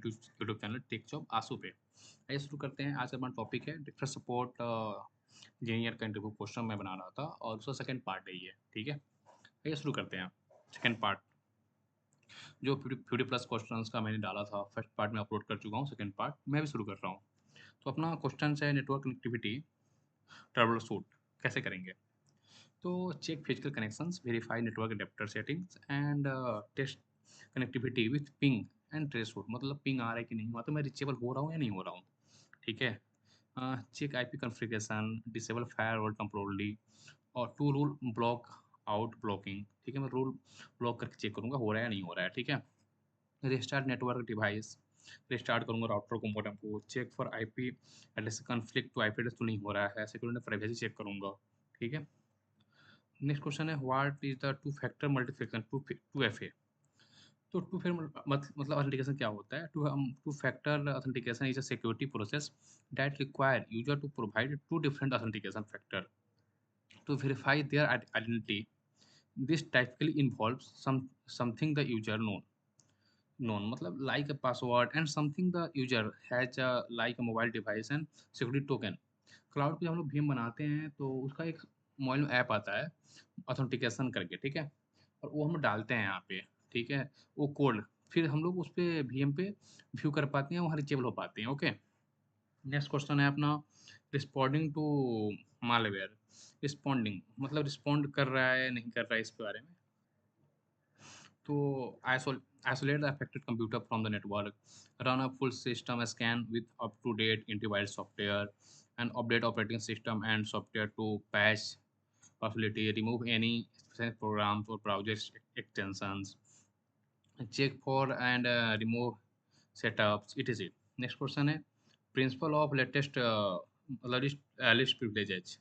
YouTube channel tech job आंसू पे। आइए शुरू करते हैं। आज का हमारा टॉपिक है डिफरेंट सपोर्ट इंजीनियर का इंटरव्यू क्वेश्चन मैं बना रहा था और उसका सेकंड पार्ट है ये, ठीक है? आइए शुरू करते हैं। सेकंड पार्ट जो 50 प्लस क्वेश्चंस का मैंने डाला था, फर्स्ट पार्ट मैं अपलोड कर चुका हूँ, सेकंड पार्ट मैं भी शुरू कर रहा हूँ। तो अपना क्वेश्चन है नेटवर्क कनेक्टिविटी ट्रबल शूट कैसे करेंगे? तो check physical connections, verify network adapter settings and test connectivity with ping and trace route. मतलब पिंग आ रहा है कि नहीं हुआ, तो मैं रिचेबल हो रहा हूँ या नहीं हो रहा हूँ, ठीक है? Check IP configuration, disable firewall temporarily और to rule block out blocking, ठीक है? मैं रूल ब्लॉक करके चेक करूँगा हो रहा है या नहीं हो रहा है, ठीक है? रिस्टार्ट नेटवर्क डिवाइस, रिस्टार्ट करूँगा राउटर को, मॉडेम को, check for IP address conflict two IP address तो नहीं हो रहा है, सिक्योरिटी एंड प्राइवेसी चेक करूँगा, ठीक है? नेक्स्ट क्वेश्चन है what is the two factor multiplication two F A. तो टू फैक्टर मतलब ऑथेंटिकेशन क्या होता है? Two factor authentication is a security process that require user to provide two different authentication factor to verify their identity. This typically involves something the user known मतलब like a password and something the user has like a mobile device and security token. Cloud पे हम लोग भीम बनाते हैं तो उसका एक mobile में ऐप आता है ऑथेंटिकेशन करके, ठीक है? और वो हम डालते हैं यहाँ पे, ठीक है? वो कोड फिर हम लोग उस पे भीम पे व्यू कर पाते हैं, वहाँ रीचेबल हो पाते हैं, ओके? नेक्स्ट क्वेश्चन है अपना रिस्पॉन्डिंग टू मालवेयर। रिस्पॉन्डिंग मतलब रिस्पॉन्ड कर रहा है नहीं कर रहा है इसके बारे में। तो isolate the affected computer from the network, run a full system scan with up to date antivirus software and update operating system and software to patch possibility, remove any specific programs or browser extensions, check for and remove setups, etc. Next question है principle of latest least privileges.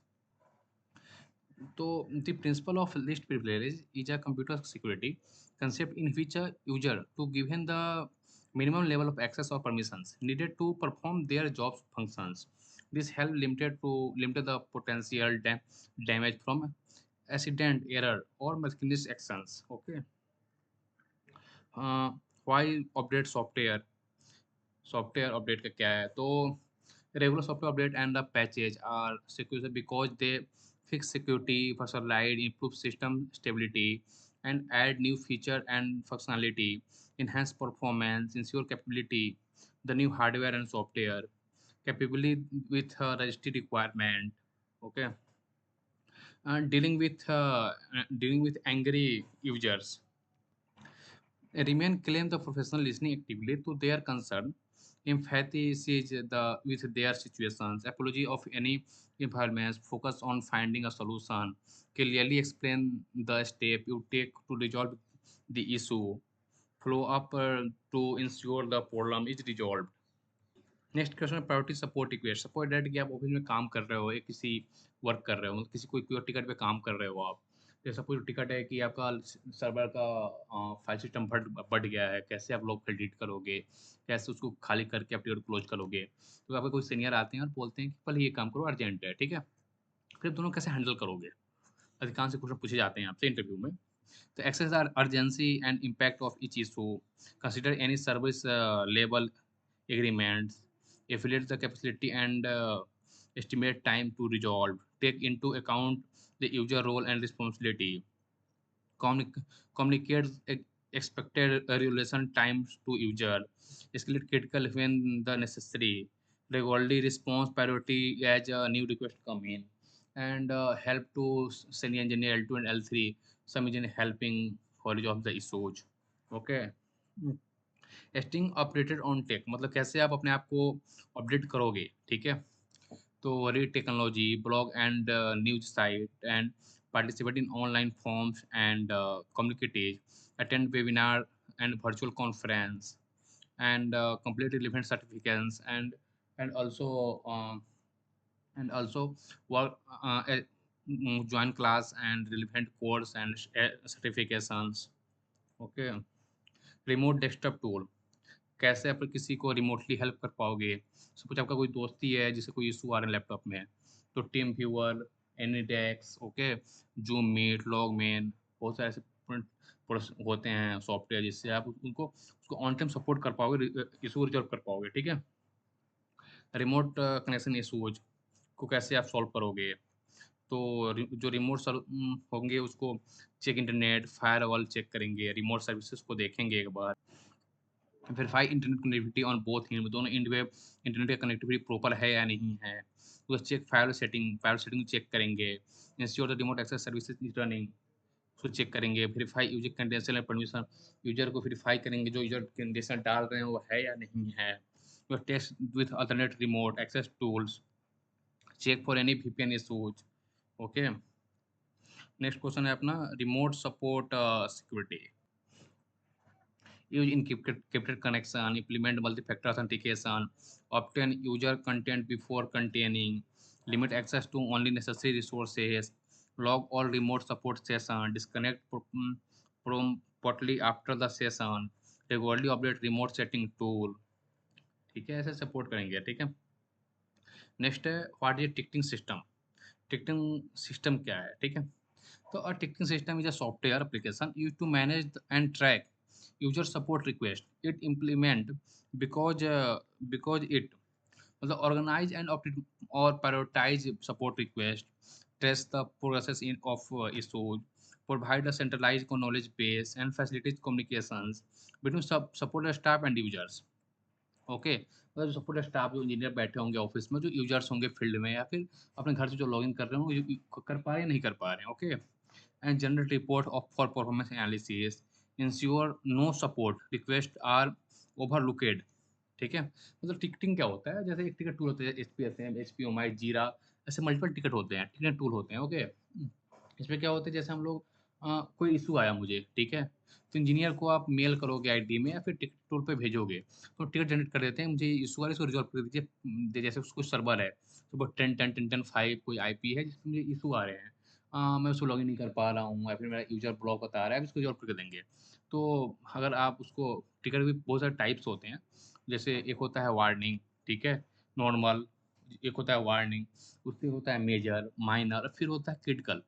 So the principle of least privilege is a computer security concept in which a user to given the minimum level of access or permissions needed to perform their job functions. This help limit the potential damage from accident, error, or malicious actions. Okay. uh, why update software update का क्या है? तो regular software update and the patches are secure because they fix security, personalize, improve system stability, and add new feature and functionality, enhance performance, ensure capability, the new hardware and software capability with registry requirement. Okay. Dealing with angry users. Remain claim the professional listening actively to their concern, empathize with their situations, apology of any impairments, focus on finding a solution, clearly explain the step you take to resolve the issue, follow up to ensure the problem is resolved. Next question है priority support request. Suppose that कि आप office में काम कर रहे हो या किसी वर्क कर रहे हो, मतलब किसी कोई टिकट पे काम कर रहे हो आप। जैसे सपोज टिकट है कि आपका सर्वर का फाइल सिस्टम बढ़ गया है, कैसे आप लोग फिर डिलीट करोगे, कैसे उसको खाली करके आप टिकट क्लोज करोगे। तो आपके कोई सीनियर आते हैं और बोलते हैं कि पहले ये काम करो अर्जेंट है, ठीक है? फिर दोनों कैसे हैंडल करोगे? अधिकांश क्वेश्चन पूछे जाते हैं आपसे इंटरव्यू में। तो assess our urgency and impact of each issue, consider any service level agreements, evaluate the capacity and estimate time to resolve, take into account the user role and responsibility, communicate expected resolution times to user, escalate critical when the necessary, regularly response priority as a new request come in, and help to senior engineer L2 and L3, some engineer helping for resolve the issues. Okay. Staying updated on tech मतलब कैसे आप अपने आप को update करोगे, ठीक है? तो read technology, blog and news site and participate in online forums and communities, attend webinar and virtual conference, and complete relevant certificates and also um, and also work join class and relevant course and certifications. Okay. Remote desktop tool कैसे आप किसी को remotely help कर पाओगे? Suppose आपका कोई दोस्ती है जिसे कोई इशू आ रहा है लैपटॉप में, तो TeamViewer, AnyDesk, okay, Zoom meet, LogMeIn, बहुत सारे ऐसे होते हैं सॉफ्टवेयर, जिससे आप उनको उसको ऑन टाइम सपोर्ट कर पाओगे, इशू रिज़ॉल्व कर पाओगे, ठीक है? रिमोट कनेक्शन इशूज़ को कैसे आप सॉल्व करोगे? तो जो रिमोट होंगे उसको चेक इंटरनेट, फायरवॉल चेक करेंगे, रिमोट सर्विसेज़ को देखेंगे एक बार। Verify internet connectivity on both end, दोनों एंड पे इंटरनेट का कनेक्टिविटी प्रॉपर है या नहीं है। तो चेक फायरवॉल सेटिंग चेक करेंगे। Ensure the remote access services is running, उसको चेक करेंगे। Verify user credential and permission, user को वेरीफाई करेंगे जो यूजर क्रेडेंशियल डाल रहे हैं वो है या नहीं है। Test with alternate remote access tools, check for any VPN issues. Okay, next question है अपना remote support security. Use encrypted connection, implement multi-factor authentication, obtain user content before containing, limit access to only necessary resources, log all remote support session, disconnect promptly after the session, regularly update remote setting tool। ठीक है, ऐसे support करेंगे, ठीक है। Next है what is ticketing system. Ticketing system क्या है, ठीक है। तो a ticketing system is a software application used to manage and track user support request. It implement because it मतलब organize and or prioritize support request, trace the progress of issues, provide a centralized knowledge base, and facilitate communications between support staff and users। Okay, मतलब जो support staff जो engineer बैठे होंगे office में, जो users होंगे field में या फिर अपने घर से जो लॉगिन कर रहे होंगे, कर पा रहे हैं नहीं कर पा रहे हैं। Okay, and generate report of for performance analysis, ensure no support request are overlooked। ठीक है, मतलब टिकटिंग क्या होता है, जैसे एक टिकट टूल होता है एचपीएसएम, एचपीओमाई, जीरा, ऐसे मल्टीपल टिकट होते हैं, टिकट टूल होते हैं। ओके, इसमें क्या होता है, जैसे हम लोग कोई इशू आया मुझे, ठीक है, तो इंजीनियर को आप मेल करोगे आईडी में या फिर टिकट टूल पे भेजोगे, तो टिकट जनरेट कर देते हैं, मुझे इशू आ रहा है इसको रिजॉल्व कर दीजिए। जैसे उसको सर्वर है तो वो 10.10.10.5 कोई आईपी है जिसमें मुझे इशू आ रहे हैं, मैं उसको लॉगिन नहीं कर पा रहा हूँ या फिर मेरा यूज़र ब्लॉक बता रहा है, इसको रिज़ॉल्व करके देंगे। तो अगर आप उसको टिकट भी बहुत सारे टाइप्स होते हैं, जैसे एक होता है वार्निंग, ठीक है, नॉर्मल, एक होता है वार्निंग, उससे होता है मेजर, माइनर, फिर होता है क्रिटिकल।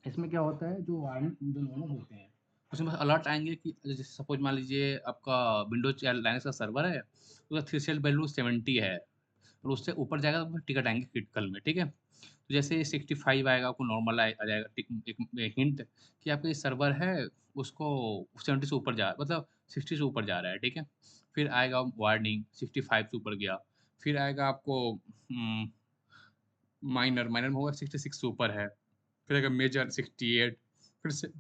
इसमें क्या होता है, जो वार्निंग जो नॉर्मल होते हैं उसमें बस अलर्ट आएँगे कि जैसे सपोज़ मान लीजिए आपका विंडोज़ या लाइनक्स का सर्वर है, उसका थ्रेशोल्ड वैल्यू 70 है, और उससे ऊपर जाएगा तो टिकट आएँगे क्रिटिकल में, ठीक है? तो जैसे 65 आएगा आपको नॉर्मल आ जाएगा, एक हिंट कि आपका ये सर्वर है उसको 70 से ऊपर जा मतलब 60 से ऊपर जा रहा है, ठीक है? फिर आएगा वार्निंग 65 से ऊपर गया, फिर आएगा आपको माइनर में होगा 66 से ऊपर है, फिर आएगा मेजर 68,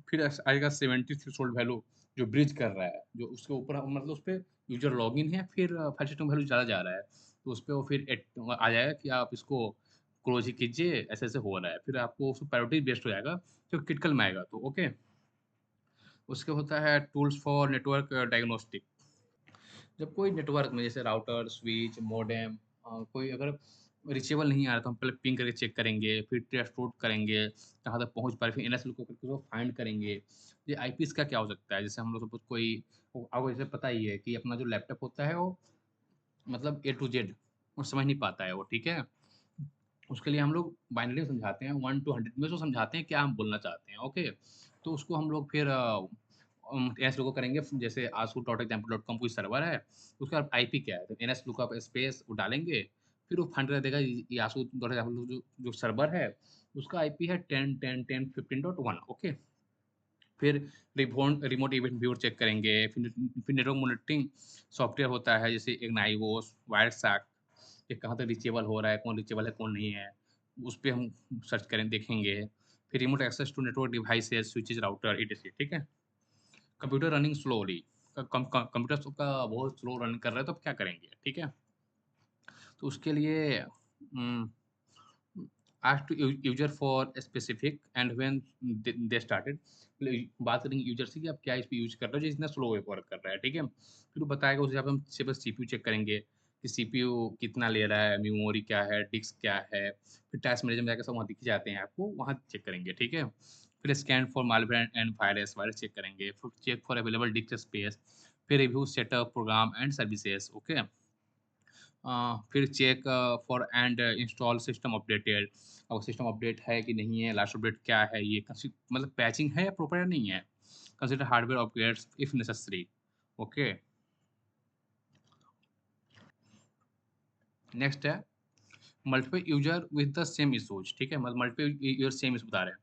फिर आएगा 70 थ्रेशोल्ड वैल्यू जो ब्रीच कर रहा है, जो उसके ऊपर मतलब उस पे यूज़र लॉगिन है, फिर फाइल सिस्टम वैल्यू ज़्यादा जा रहा है, तो उस पे वो फिर आ जाएगा कि आप इसको क्लोज़ ही कीजिए, ऐसे-ऐसे हो रहा है। फिर आपको उसको प्रायोरिटी बेस्ड हो जाएगा, जो क्रिटिकल में आएगा तो ओके। उसके होता है टूल्स फॉर नेटवर्क डायग्नोस्टिक। जब कोई नेटवर्क में जैसे राउटर, स्विच, मॉडेम कोई अगर रीचेबल नहीं आ रहा तो हम पहले पिंग करके चेक करेंगे, फिर ट्रेस रूट करेंगे, कहाँ तक पहुँच पा रहे, फिर एनएसएल को करके उसको फाइंड करेंगे। ये आईपीज़ का क्या हो सकता है, जैसे हम लोग सपोज़ कोई आपको जैसे पता ही है कि अपना जो लैपटॉप होता है वो मतलब ए टू जेड वो समझ नहीं पाता है वो, ठीक है? उसके लिए हम लोग बाइनरी में समझाते हैं, 1 टू 100 में उसको समझाते हैं क्या हम बोलना चाहते हैं, ओके? तो उसको हम लोग फिर एनएस लोगो करेंगे, जैसे asu.example.com कोई सर्वर है, उसका आईपी क्या है? तो एनएस लुकअप स्पेस वो डालेंगे, फिर वो फाइंड कर देगा ये asu.example जो जो सर्वर है, उसका आईपी है 10.10.10.15.1 ओके? फिर रिमोट इवेंट व्यूअर चेक करेंगे, फिर नेटवर्क मॉनिटरिंग सॉफ्टवेयर होता है जैसे इग्नाइवोस, वायरसैक, ये कहाँ तक रीचेबल हो रहा है, कौन रीचेबल है, कौन नहीं है, उस पे हम सर्च करें देखेंगे। फिर remote access to network devices, switches, router etc, ठीक है? कंप्यूटर रनिंग स्लोली, कंप्यूटर का बहुत स्लो रन कर रहा है तो अब क्या करेंगे, ठीक है? तो उसके लिए उम ask to user for specific and when they started, मतलब बात करेंगे यूज़र से कि आप क्या इस पे यूज़ कर रहे हो जो इतना स्लो वर्क कर रहा है, ठीक है? फिर वो बताएगा, उस हिसाब से हम बस सीपीयू चेक करेंगे कि सीपीयू कितना ले रहा है, मेमोरी क्या है, डिस्क क्या है, फिर टास्क मैनेजर में जाके सब वहाँ दिख जाते हैं आपको, वहाँ चेक करेंगे, ठीक है? फिर scan for malware and virus check करेंगे, फिर check for available disk space, फिर review setup, program and services, okay? फिर check for and install system updated, और सिस्टम अपडेट है कि नहीं है, लास्ट अपडेट क्या है, ये मतलब पैचिंग है या प्रॉपर या नहीं है, consider hardware upgrades if necessary. Okay, next है multiple user with the same issues, ठीक है, मतलब मल्टीपल यूजर सेम इशू बता रहे हैं।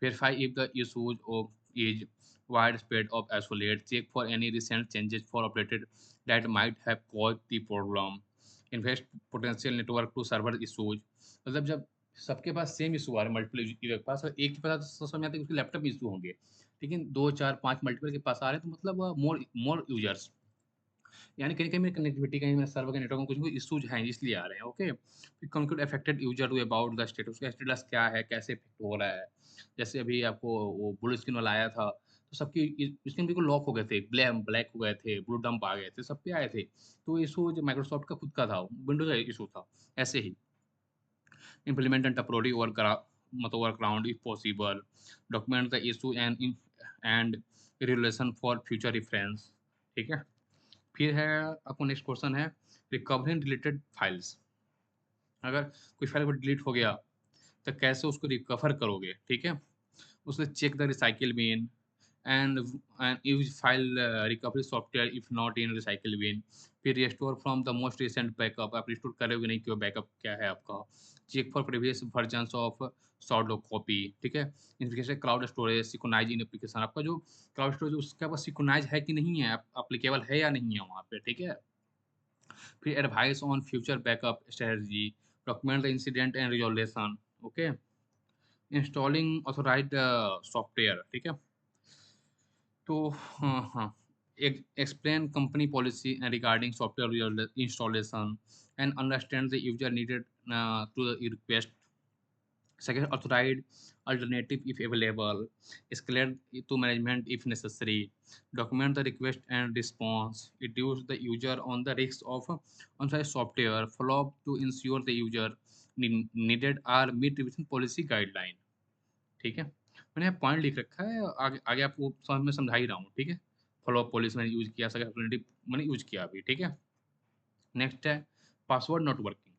Verify if the issues of is widespread of isolate, check for any recent changes for operated that might have cause the problem, invest potential network to server issues. मतलब जब सबके पास same issue आ रहे हैं, multiple user के पास, और एक के पास तो समझ में आता है कि उसके लैपटॉप इशू होंगे, लेकिन 2 4 5 मल्टीपल के पास आ रहे हैं, तो मतलब मोर मोर यूजर्स, यानी कहीं कहीं मेरी कनेक्टिविटी, कहीं मेरे सर्वर के नेटवर्क में कुछ भी इश्यूज हैं, इसलिए आ रहे हैं। Okay, conclude affected user to about the status, उसका स्टेटस क्या है, कैसे इफेक्ट हो रहा है। जैसे अभी आपको वो ब्लू स्क्रीन वाला आया था, तो सबकी स्क्रीन बिल्कुल लॉक हो गए थे, ब्लैक ब्लैक हो गए थे, ब्लू डंप आ गए थे, सब पे आए थे। तो इशू जो माइक्रोसॉफ्ट का खुद का था, विंडोज का इशू था। ऐसे ही implement a temporary मतलब workaround if possible, document the issue and relation for future reference। ठीक है, फिर है आपको नेक्स्ट क्वेश्चन है रिकवरिंग डिलीटेड फाइल्स। अगर कोई फाइल को डिलीट हो गया तो कैसे उसको रिकवर करोगे, ठीक है, उसको check the recycle bin and and use file recovery software if not in recycle bin. फिर restore from the most recent backup, आप रिस्टोर करोगे नहीं क्यों, बैकअप क्या है आपका। Check for previous versions of sort copy, ठीक है। इनफिकेशन cloud storage synchronize in application, आपका जो क्लाउड स्टोरेज उसके पास सिक्योनाइज है कि नहीं है, अप्लीकेबल है या नहीं है वहाँ पे, ठीक है। फिर advice on future backup strategy, document the incident and resolution. Okay, installing authorised software, ठीक है। तो हाँ हाँ, explain company policy and regarding software installation and understand the user needed to the request. Second, authorized alternative if available. Escalate to management if necessary. Document the request and response. Reduce the user on the risks of on-site software. Follow up to ensure the user needed are meet within policy guideline। ठीक है, मैंने यहाँ point लिख रखा है, आगे आगे आपको समझ में समझा ही रहा हूँ, ठीक है। फॉलो अप पॉलिसी मैंने यूज किया, सेकंड अल्टरनेटिव मैंने यूज किया अभी, ठीक है। नेक्स्ट है पासवर्ड नॉट वर्किंग।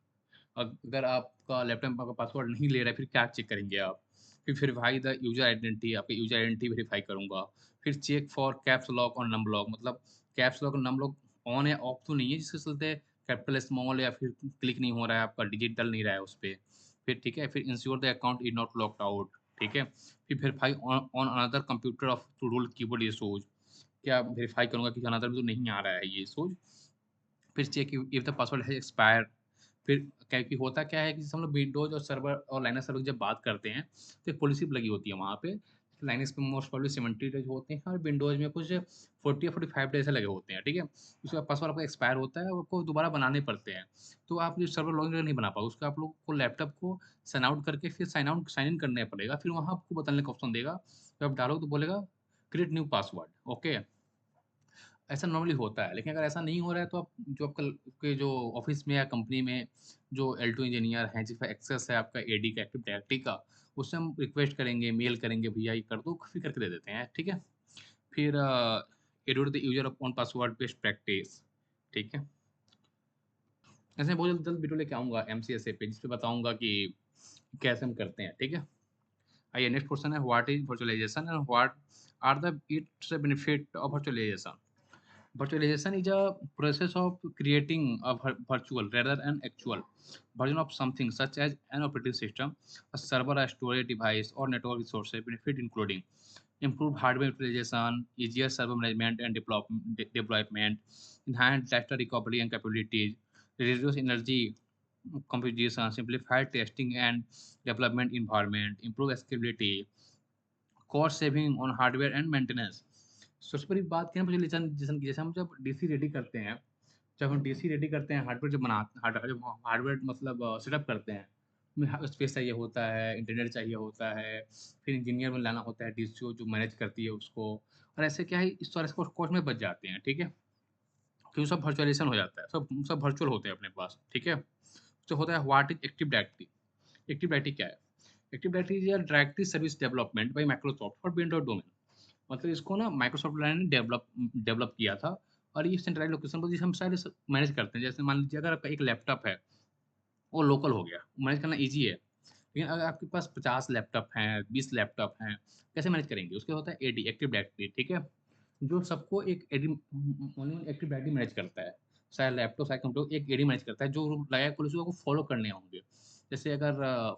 अगर आपका लैपटॉप में आपका पासवर्ड नहीं ले रहा है, फिर क्या चेक करेंगे आप। फिर वेरीफाई द यूजर आइडेंटिटी, आपकी यूजर आइडेंटिटी वेरीफाई करूंगा। फिर चेक फॉर कैप्स लॉक और नंबर लॉक, मतलब कैप्स लॉक और नंबर लॉक ऑन या ऑफ तो नहीं है, जिसके चलते कैपिटल स्मॉल या फिर क्लिक नहीं हो रहा है, आपका डिजिट डल नहीं रहा है उस पर। फिर ठीक है, फिर ensure the account is not locked out, ठीक है। फिर verify on another computer off to rule keyboard issues, क्या वेरीफाई करूंगा कि अनदर में तो नहीं आ रहा है ये इशूज। फिर चेक इफ द पासवर्ड है एक्सपायर। फिर क्या कि होता क्या है कि जैसे हम लोग विंडोज और सर्वर और लाइनक्स सर्वर की जब बात करते हैं, तो एक पॉलिसी लगी होती है वहाँ पे। लाइनक्स में मोस्ट प्रॉब्ली 70 डेज होते हैं और विंडोज में कुछ 40 या 45 डेज लगे होते हैं, ठीक है। उसके बाद पासवर्ड आपका एक्सपायर होता है, आपको दोबारा बनाने पड़ते हैं। तो आप जो सर्वर लॉगिन नहीं बना पाओगे, उसका आप लोग को लैपटॉप को साइन आउट करके फिर साइन इन करना पड़ेगा। फिर वहाँ आपको बताने का ऑप्शन देगा, जब आप डालोगे तो बोलेगा क्रिएट न्यू पासवर्ड। ओके, ऐसा नॉर्मली होता है, लेकिन अगर ऐसा नहीं हो रहा है तो आप जो आपका के जो ऑफिस में या कंपनी में जो L2 इंजीनियर हैं, जिसका एक्सेस है आपका एडी का, एक्टिव डायरेक्टरी का, उससे हम रिक्वेस्ट करेंगे, मेल करेंगे, भैया ये कर दो, फिर करके दे देते हैं, ठीक है। फिर edit the user on password best practice, ठीक है। ऐसे बहुत जल्द जल्द वीडियो लेके आऊँगा MCSA पे, जिसपे बताऊँगा कि कैसे हम करते हैं, ठीक है। आइए नेक्स्ट क्वेश्चन है what is virtualisation and what are the its benefit of virtualisation. Virtualization is a process of creating a virtual rather than actual version of something such as an operating system, a server, a storage device, or network resources. Benefit including improved hardware utilization, easier server management and deployment, enhanced data recovery and capabilities, reduce energy computation, simplified testing and development environment, improve scalability, cost saving on hardware and maintenance. सबसे बड़ी बात क्या है virtualisation की, जैसे हम जब DC ready करते हैं, जब हम डीसी रेडी करते हैं, हार्डवेयर जब बनाते जब हार्डवेयर मतलब सेटअप करते हैं, उसमें स्पेस चाहिए होता है, इंटरनेट चाहिए होता है, फिर इंजीनियर में लाना होता है, डीसीओ जो मैनेज करती है उसको, और ऐसे क्या है इस तरह से कॉस्ट में बच जाते हैं, ठीक है। क्योंकि सब वर्चुअलाइजेशन हो जाता है, सब सब वर्चुअल होते हैं अपने पास, ठीक है। तो होता है what is active directory. Active directory क्या है? Active directory is directory service development bye Microsoft for Windows domain. मतलब इसको ना माइक्रोसॉफ्ट ने डेवलप डेवलप किया था, और ये सेंट्रलाइज लोकेशन पर जिसे हम सारे मैनेज करते हैं। जैसे मान लीजिए अगर आपका एक लैपटॉप है, वो लोकल हो गया, मैनेज करना ईजी है। लेकिन अगर आपके पास 50 लैपटॉप हैं, 20 लैपटॉप हैं, कैसे मैनेज करेंगे? उसके होता है एडी, एक्टिव डायरेक्टरी, ठीक है? जो सबको एक AD only active directory manage करता है। चाहे लैपटॉप, चाहे कंप्यूटर, एक एडी मैनेज करता है, जो रूल लगाया पॉलिसी को फॉलो करने होंगे। जैसे अगर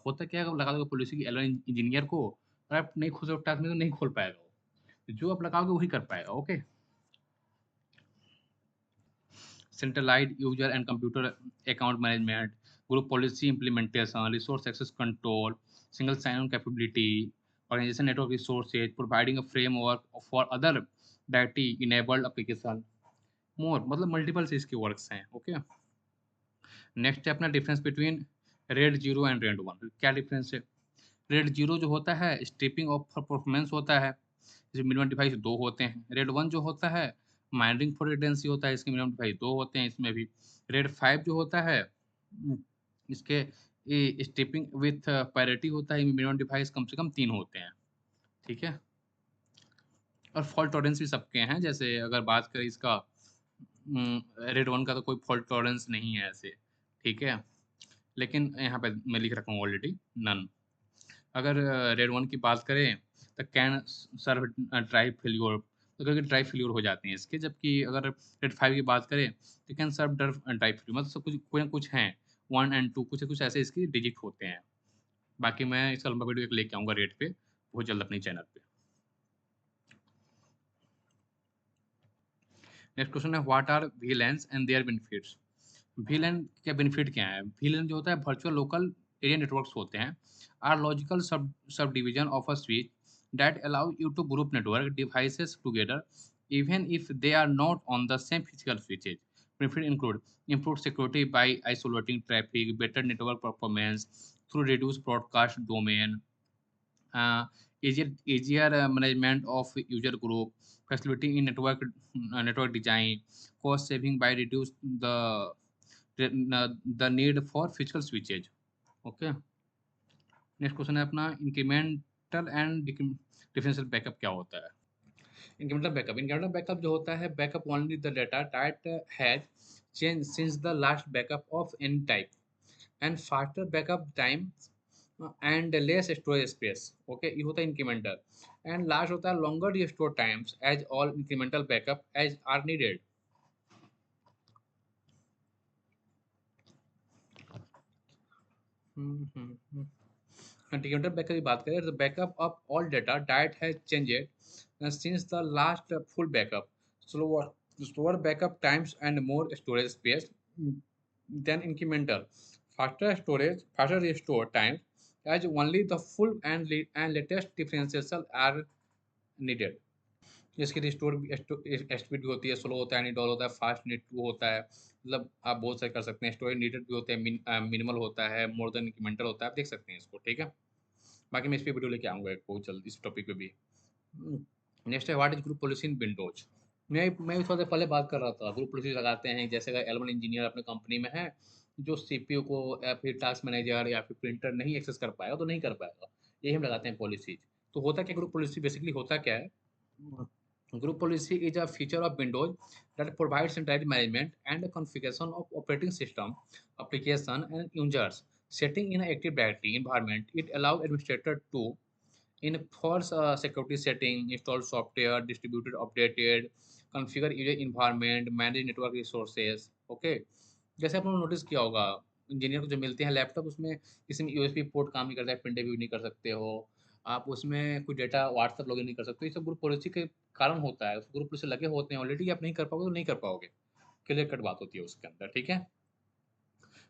होता क्या है, अगर लगा दोगे पॉलिसी की एल इंजीनियर को, और आप नहीं खोल टास्क में तो नहीं खोल पाएगा वो। जो आप लगाओगे वही कर पाएगा, okay? Centralized user and computer account management, group policy implementation, resource access control, single sign-on capability, organization network resources, providing a framework for other directly enabled application. More मतलब multiple से इसके works हैं, okay? नेक्स्ट है अपना difference between red zero and red one. क्या difference है? Red zero जो होता है स्ट्रिपिंग ऑफ परफॉर्मेंस होता है, जैसे मिनिमम डिवाइस 2 होते हैं। रेड वन जो होता है माइनिंग फॉर रिडेंसी होता है, इसके मिनिमम डिवाइस 2 होते हैं इसमें भी। रेड 5 जो होता है इसके स्ट्रिपिंग विथ पैरिटी होता है, मिनिमम डिवाइस कम से कम 3 होते हैं, ठीक है? और फॉल्ट टॉलरेंस भी सबके हैं, जैसे अगर बात करें इसका रेड वन का तो कोई फॉल्ट टॉलरेंस नहीं है ऐसे, ठीक है? लेकिन यहाँ पे मैं लिख रखा हूँ ऑलरेडी नन। अगर रेड वन की बात करें तो कैन सर्व ड्राइव फेल्योर, तो कभी ड्राइव फेल्योर हो जाते हैं इसके। जबकि अगर रेड 5 की बात करें तो कैन सर्व ड्राइव फेल्योर, मतलब सब कुछ कोई ना कुछ हैं, 1 एंड 2 कुछ कुछ ऐसे इसके डिजिट होते हैं। बाकी मैं इसका लंबा वीडियो एक लेके आऊँगा रेड पे बहुत जल्द अपनी चैनल पे। नेक्स्ट क्वेश्चन है what are VLANs and their benefits. VLAN के बेनिफिट क्या है? VLAN जो होता है वर्चुअल लोकल एरिया नेटवर्क्स होते हैं, are logical subdivision of a switch that allow you to group network devices together even if they are not on the same physical switches. Benefits include improved security by isolating traffic, better network performance through reduced broadcast domain, easier management of user group, flexibility in network design, cost saving by reduce the need for physical switches. Okay. Next question है अपना incremental and differential backup क्या होता है? Incremental backup जो होता है backup only the data that has change since the last backup of any type and faster backup time and less storage space, okay? ये होता है इंक्रीमेंटल। एंड लास्ट होता है longer restore times as all incremental backup as are needed. Integrated backup की बात करें तो backup of all data that has changed since the last full backup, slower backup times and more storage space than incremental, faster restore times as only the full and latest differentials are needed. इसकी restore speed भी होती है, slow होता है, एनीडॉल होता है, fast need to होता है, मतलब आप बहुत सारे कर सकते हैं। स्टोरेज नीडेड भी होते हैं, मिनिमल होता है, मोर देन इंक्रीमेंटल होता है, आप देख सकते हैं इसको, ठीक है? बाकी मैं इस पे वीडियो लेके आऊँगा एक बहुत जल्द इस टॉपिक पे भी। नेक्स्ट है what is group policy in Windows. मैं थोड़ा देर पहले बात कर रहा था, ग्रुप पॉलिसी लगाते हैं जैसे अगर एल वन इंजीनियर अपने कंपनी में है, जो सीपीयू को या फिर टास्क मैनेजर या फिर प्रिंटर नहीं एक्सेस कर पाएगा तो नहीं कर पाएगा, यही हम लगाते हैं पॉलिसीज। तो होता क्या ग्रुप पॉलिसी बेसिकली होता क्या है? Group policy is a feature of Windows that provides centralized management and configuration of operating system, application, and users setting in an Active Directory environment. It allows administrator to enforce security setting, install software, distributed, updated, configure user environment, manage network resources. Okay, जैसे आप लोगों ने notice किया होगा engineer को जो मिलते हैं लैपटॉप, उसमें किसी में यूएसबी पोर्ट काम नहीं करता है, पेन ड्राइव यूज नहीं कर सकते हो आप, उसमें कोई डेटा व्हाट्सएप लॉगिन नहीं कर सकते। ये सब ग्रुप पॉलिसी के कारण होता है, ग्रुप पॉलिसी लगे होते हैं ऑलरेडी, आप नहीं कर पाओगे तो नहीं कर पाओगे, क्लियर कट बात होती है उसके अंदर, ठीक है?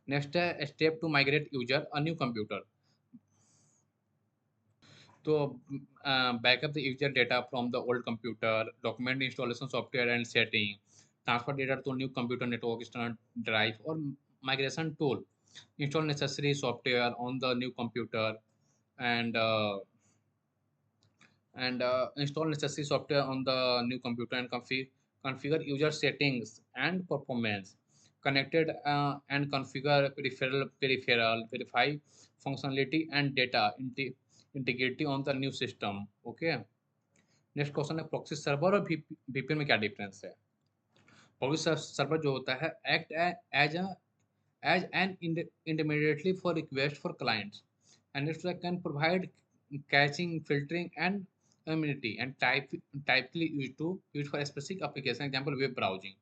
नेक्स्ट है step to migrate user a new computer. तो backup the user data from the old computer, document installation software and setting, transfer data to new computer network external drive, और migration tool, install necessary software on the new computer, and install necessary software on the new computer and configure user settings and performance, connected and configure peripheral, verify functionality and data integrity on the new system. Okay. Next question है proxy server और VPN में क्या difference है? Proxy server जो होता है act as an intermediately for request for clients and it can provide caching, filtering, and immunity, and typically used for a specific application, example web browsing.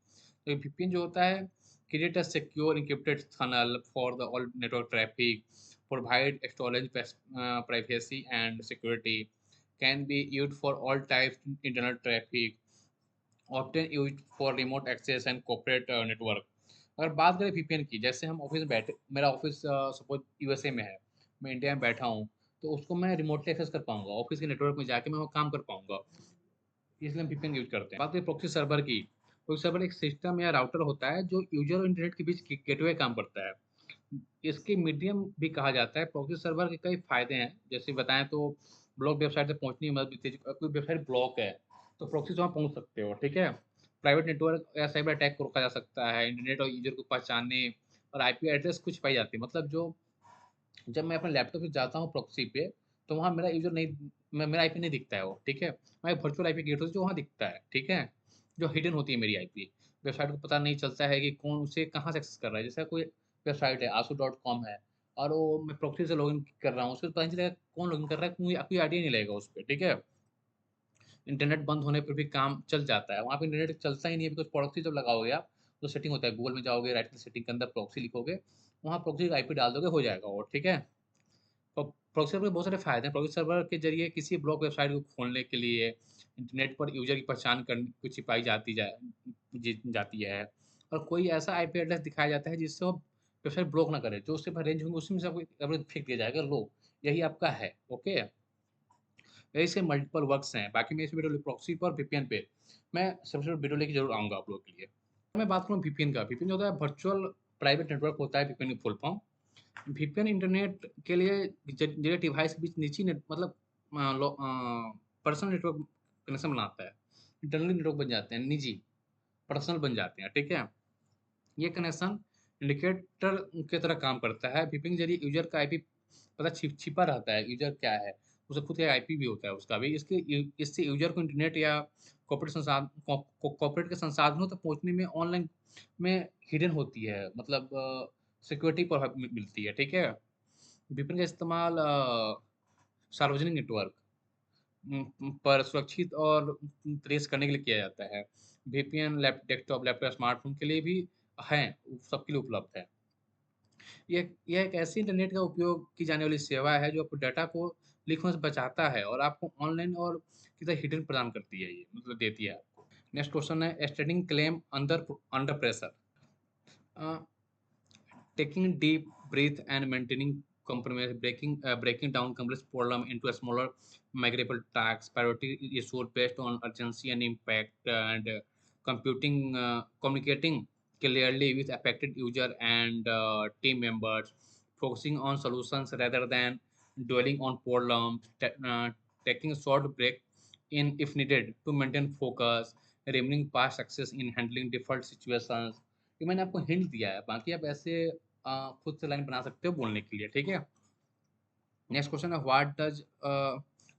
तो VPN जो होता है, create a secure encrypted tunnel for the all network traffic, provide storage privacy and security, can be used for all types internet traffic, often used for remote access and corporate network. अगर बात करें VPN की, जैसे हम office में बैठे, मेरा office suppose USA में है, मैं इंडिया में बैठा हूँ, तो उसको मैं रिमोटली एक्सेस कर पाऊंगा, ऑफिस के नेटवर्क में जाके मैं वो काम कर पाऊंगा, इसलिए हम VPN यूज करते हैं। बात करें प्रॉक्सी सर्वर की, प्रॉक्सी सर्वर एक सिस्टम या राउटर होता है जो यूजर और इंटरनेट के बीच गेटवे काम करता है, इसके मीडियम भी कहा जाता है। प्रॉक्सी सर्वर के कई फायदे हैं, जैसे बताएं तो ब्लॉक वेबसाइट तक पहुंचने में मदद मिलती है। कोई वेबसाइट ब्लॉक है तो प्रॉक्सी से वहाँ पहुंच सकते हो, ठीक है। प्राइवेट नेटवर्क या साइबर अटैक को रोका जा सकता है, इंटरनेट और यूजर को पहचानने और आईपी एड्रेस कुछ पाई जाती है। मतलब जो जब मैं अपने लैपटॉप पे जाता हूँ प्रॉक्सी पे, तो वहाँ मेरा यूज़र नहीं, मेरा आईपी नहीं दिखता है वो, ठीक है। वहाँ एक वर्चुअल आईपी क्रिएट होती है जो वहाँ दिखता है, ठीक है, जो हिडन होती है मेरी आईपी। वेबसाइट को पता नहीं चलता है कि कौन उसे कहाँ से एक्सेस कर रहा है। जैसे कोई वेबसाइट है asu.com है, और वो मैं प्रॉक्सी से लॉगिन कर रहा हूँ, उसको पता नहीं चलेगा कौन लॉगिन कर रहा है, कोई आइडिया नहीं लगेगा उस पर, ठीक है। इंटरनेट बंद होने पर भी काम चल जाता है, वहाँ पे इंटरनेट चलता ही नहीं है, बिकॉज प्रॉक्सी जब लगाओगे आप, तो सेटिंग होता है, गूगल में जाओगे, राइट सेटिंग के अंदर प्रॉक्सी लिखोगे, वहाँ प्रॉक्सी का आईपी डाल दोगे, हो जाएगा वो, ठीक है। तो प्रॉक्सी सर्वर के बहुत सारे फायदे हैं। प्रॉक्सी सर्वर के जरिए किसी ब्लॉक वेबसाइट को खोलने के लिए इंटरनेट पर यूजर की पहचान करनी को छिपाई जाती है, और कोई ऐसा आईपी एड्रेस दिखाया जाता है जिससे वो वेबसाइट ब्लॉक ना करे, जो उसके पास रेंज होंगे उसी में से आपको फेंक दिया जाएगा, लो यही आपका है, ओके। यही इसके मल्टीपल वर्क्स हैं। बाकी मैं इस वीडियो प्रॉक्सी पर VPN पे मैं सबसे वीडियो लेके जरूर आऊँगा आप लोगों के लिए। मैं बात करूँ VPN का, VPN जो होता है वर्चुअल प्राइवेट नेटवर्क होता है, VPN की फुल फॉर्म। VPN इंटरनेट के लिए जगह डिवाइस के बीच निजी नेट मतलब पर्सनल नेटवर्क कनेक्शन बनाता है। इंटरनल नेटवर्क बन जाते हैं, निजी पर्सनल बन जाते हैं, ठीक है। ये कनेक्शन इंडिकेटर की तरह काम करता है। VPN के जरिए यूजर का आईपी पता छिपा रहता है, यूजर क्या है, उसे खुद का आईपी भी होता है उसका भी। इससे यूजर को इंटरनेट या कॉर्पोरेट के संसाधनों तक पहुंचने में ऑनलाइन में हिडन होती है, मतलब सिक्योरिटी पर मिलती है, ठीक है। VPN का इस्तेमाल सार्वजनिक नेटवर्क पर सुरक्षित और ट्रेस करने के लिए किया जाता है। VPN डेस्कटॉप, लैपटॉप, स्मार्टफ़ोन के लिए भी हैं, सबके लिए उपलब्ध है। यह एक ऐसी इंटरनेट का उपयोग की जाने वाली सेवा है जो आपको डाटा को लीक होने से बचाता है, और आपको ऑनलाइन और की तरह हिडन प्रदान करती है, ये मतलब देती है आपको। नेक्स्ट क्वेश्चन है stating claim under under pressure. Uh, taking deep breath and maintaining compromise, breaking down complex problem into a smaller migrable tasks, priority issue based on urgency and impact, and communicating clearly with affected user and team members, focusing on solutions rather than dwelling on problems, taking a short break in if needed to maintain focus, remaining past success in handling difficult situations। ये मैंने आपको hint दिया है, बाकी आप ऐसे खुद से लाइन बना सकते हो बोलने के लिए, ठीक है। नेक्स्ट क्वेश्चन है what does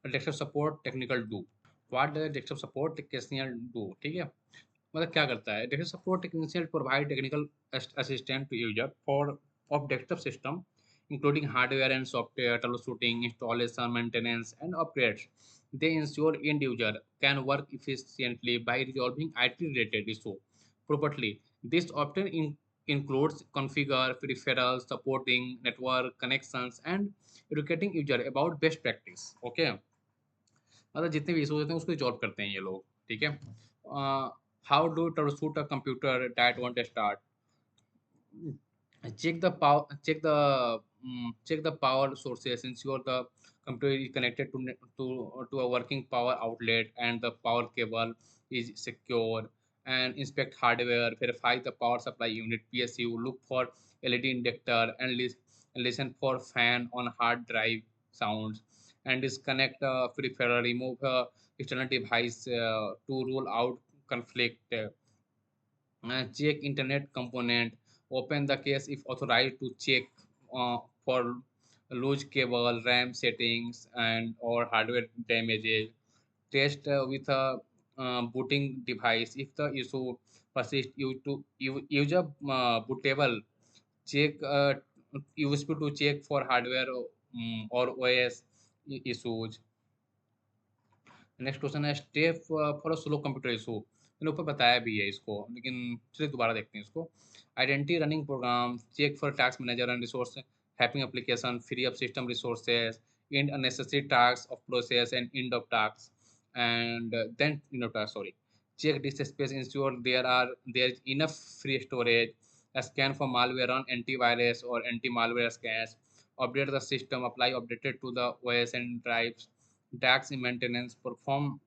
desktop support technical do. What does desktop support technician do, ठीक है। मतलब क्या करता है desktop support technician, provide technical assistant to user for of desktop system including hardware and software troubleshooting, installation, maintenance, and upgrades. They ensure end user can work efficiently by resolving IT-related issues properly. This often includes configure peripherals, supporting network connections, and educating user about best practice. Okay, मतलब जितने भी issues होते हैं उसको resolve करते हैं ये लोग, ठीक है। How do troubleshoot a computer that won't start? Check the power sources, ensure the computer is connected to a working power outlet and the power cable is secure, and inspect hardware, verify the power supply unit PSU, look for LED indicator, and listen for fan on hard drive sounds, and disconnect peripheral, remove external device to rule out conflict. Check internet component, open the case if authorized to check for loose cable, RAM settings, and or hardware damages. Test with a booting device. If the issue persists, use a bootable. Check USB to check for hardware और OS issues. Next question है step for a slow computer issue. मैंने ऊपर बताया भी है इसको, लेकिन चलिए दोबारा देखते हैं इसको। Identity running program, check for task manager and resource hogging application, free up system resources, end unnecessary tasks of process and end of tasks, and then end of tasks, sorry. Check disk space, ensure there is enough free storage. Scan for malware, run antivirus or anti-malware scans. Update the system, apply updated to the OS and drives. Tax maintenance, perform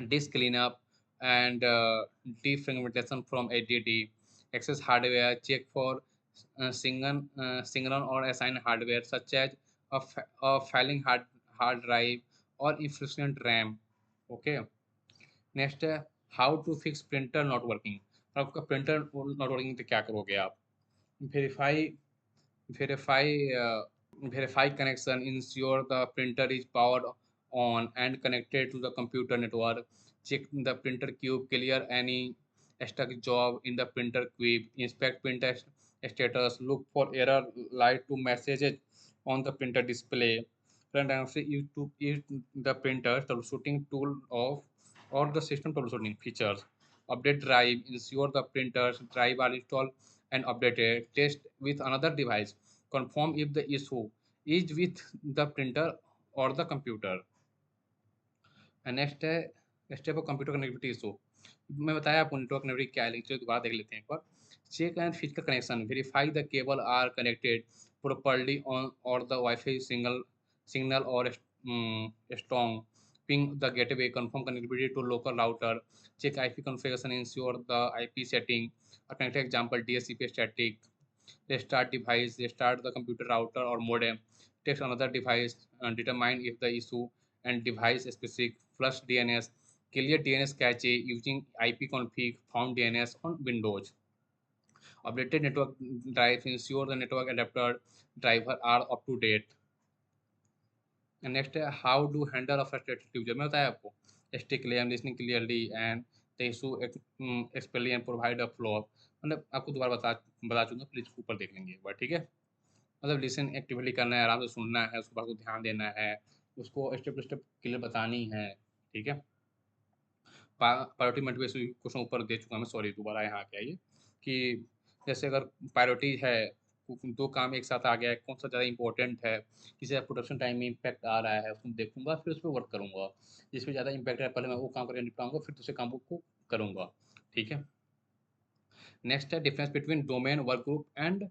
disk cleanup and defragmentation from HDD. Access hardware, check for synchron or assigned hardware such as a failing hard drive or insufficient RAM. Okay. Next है how to fix printer not working. आपका printer not working तो क्या करोगे आप? Verify verify verify connection, ensure the printer is powered on and connected to the computer network. Check the printer cube, clear any stuck job in the printer cube. Inspect printer status, look for error light to messages on the printer display. Randomly use the printer troubleshooting tool of or the system troubleshooting features. Update drive, ensure the printers drive are installed and updated. Test with another device, confirm if the issue is with the printer or the computer. And next है step of computer connectivity issue. मैं बताया आपको network connectivity क्या है, लेकिन दोबारा देख लेते हैं एक बार। Check and physical connection, verify the cable are connected properly on or the Wi-Fi signal or strong. Ping the gateway, confirm connectivity to local router. Check IP configuration, ensure the IP setting. A connected example DSCP static. Restart device, restart the computer router or modem. Test another device, determine if the issue and device specific. Flush DNS, clear DNS cache using ipconfig found DNS on Windows. Updated network drive, ensure the network adapter driver are up to date. And next है how do handle a frustrated user. मैं बताया आपको stay clear, listening clearly and the issue explain and provide a flow up. मतलब आपको दोबारा बता चुका, please ऊपर देख लेंगे एक बार, ठीक है। मतलब लिसन एक्टिवली करना है, आराम से सुनना है, उसके बाद को ध्यान देना है, उसको स्टेप टू स्टेप क्लियर बतानी है, ठीक है। प्रायोरिटी मोटिवेशन क्वेश्चन ऊपर दे चुका मैं, सॉरी दोबारा यहाँ पे आइए कि जैसे अगर प्रायोरिटी है, दो काम एक साथ आ गया है, कौन सा ज़्यादा इंपॉर्टेंट है, किसी का प्रोडक्शन टाइम में इम्पैक्ट आ रहा है, उसको देखूंगा, फिर उस पर वर्क करूंगा। जिसमें ज़्यादा इम्पैक्ट है पहले मैं वो काम करके निपटाऊंगा, फिर दूसरे काम को करूंगा, ठीक है। नेक्स्ट है difference between domain work group and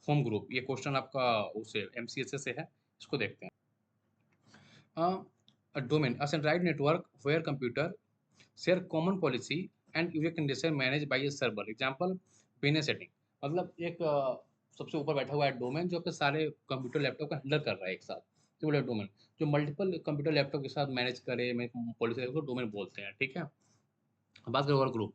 home group. ये क्वेश्चन आपका उससे MCSS से है, इसको देखते हैं। Domain a centralised network where computer share common policy and user condition manage by a server. Example business setting, मतलब एक सबसे ऊपर बैठा हुआ है डोमेन जो आपके सारे कंप्यूटर लैपटॉप का हैंडल कर रहा है एक साथ, तो बोले डोमेन। जो मल्टीपल कंप्यूटर लैपटॉप के साथ मैनेज करे, मैं पॉलिसी को डोमेन बोलते हैं, ठीक है। बात करें work group,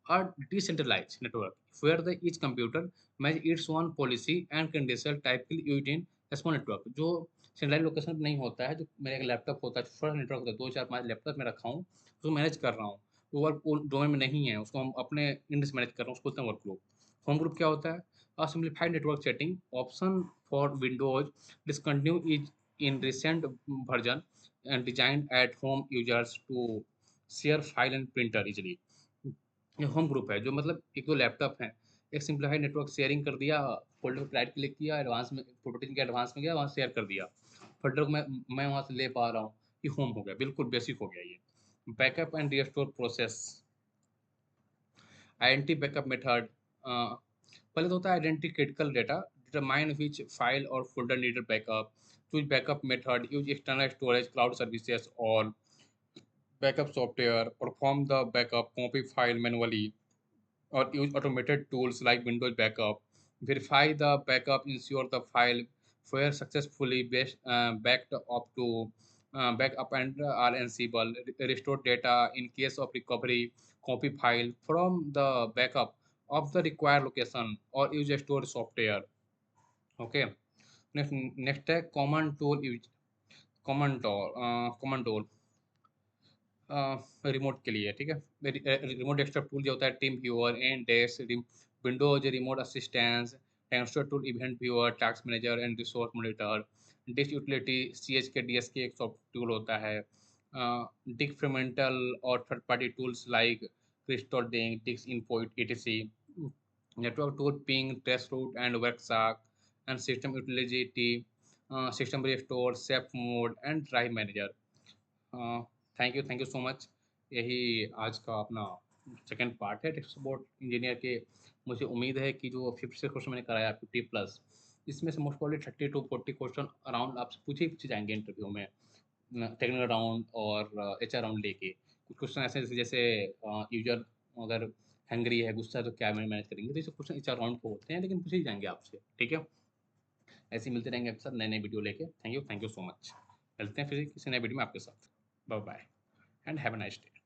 a decentralized network where the each computer manage its own policy and condition typically used in a small network। जो सेंट्रलाइज लोकेशन पे नहीं होता है, जो मेरा एक लैपटॉप होता है, छोटा नेटवर्क होता है, 2 4 5 लैपटॉप में रखा हूँ, उसको मैनेज कर रहा हूँ, वो वर्क डोमेन में नहीं है, उसको हम अपने इंड से मैनेज कर रहा हूँ, उसको बोलते हैं वर्क ग्रुप। होम ग्रुप क्या होता है? a simplified network setting option for Windows discontinue is in recent version and designed at home users to share file and printer easily। ये होम ग्रुप है, जो मतलब एक दो लैपटॉप हैं, एक सिंप्लीफाइड नेटवर्क शेयरिंग कर दिया, फोल्डर पर राइट क्लिक किया, एडवांस में प्रोपर्टीज के एडवांस में गया, वहाँ शेयर कर दिया, फोल्डर को मैं वहाँ से ले पा रहा हूँ, ये होम हो गया, बिल्कुल बेसिक हो गया ये। Backup and restore process, identity backup method. पहले तो होता है identity critical data, determine which file और folder needed backup, choose backup method, use external storage cloud services और backup software, perform the backup, copy file manually or use automated tools like Windows Backup. Verify the backup, ensure the file were successfully backed up to backup and are enable. Restore data in case of recovery. Copy file from the backup of the required location or use a store software. Okay. Next है common tool use. Common tool remote के लिए, ठीक है। Remote desktop tool जो होता है TeamViewer and desk, Windows remote assistance, transfer tool, event viewer, task manager and resource monitor. Disk utility, CHK DSK एक soft tool होता है। डिफरेंटल और third party tools like crystal ding, disk info etc. Network tool ping, traceroute and workshop, and system utility, system restore, safe mode and drive manager. Thank you so much. यही आज का अपना second part है tech support engineer के। मुझे उम्मीद है कि जो 50 क्वेश्चन मैंने कराया 50+, इसमें से most probably 30 to 40 question around आपसे पूछे जाएंगे इंटरव्यू में, टेक्निकल राउंड और HR राउंड लेके। कुछ क्वेश्चन ऐसे जैसे यूजर अगर हैंग्री है, गुस्सा है, तो क्या मैनेज करेंगे, तो ये सब क्वेश्चन HR राउंड को होते हैं, लेकिन पूछे ही जाएंगे आपसे। ठीक है, ऐसे ही मिलते रहेंगे आपके साथ नए नए वीडियो लेके। Thank you so much. मिलते हैं फिर किसी नए वीडियो में आपके साथ। Bye bye and have a nice day.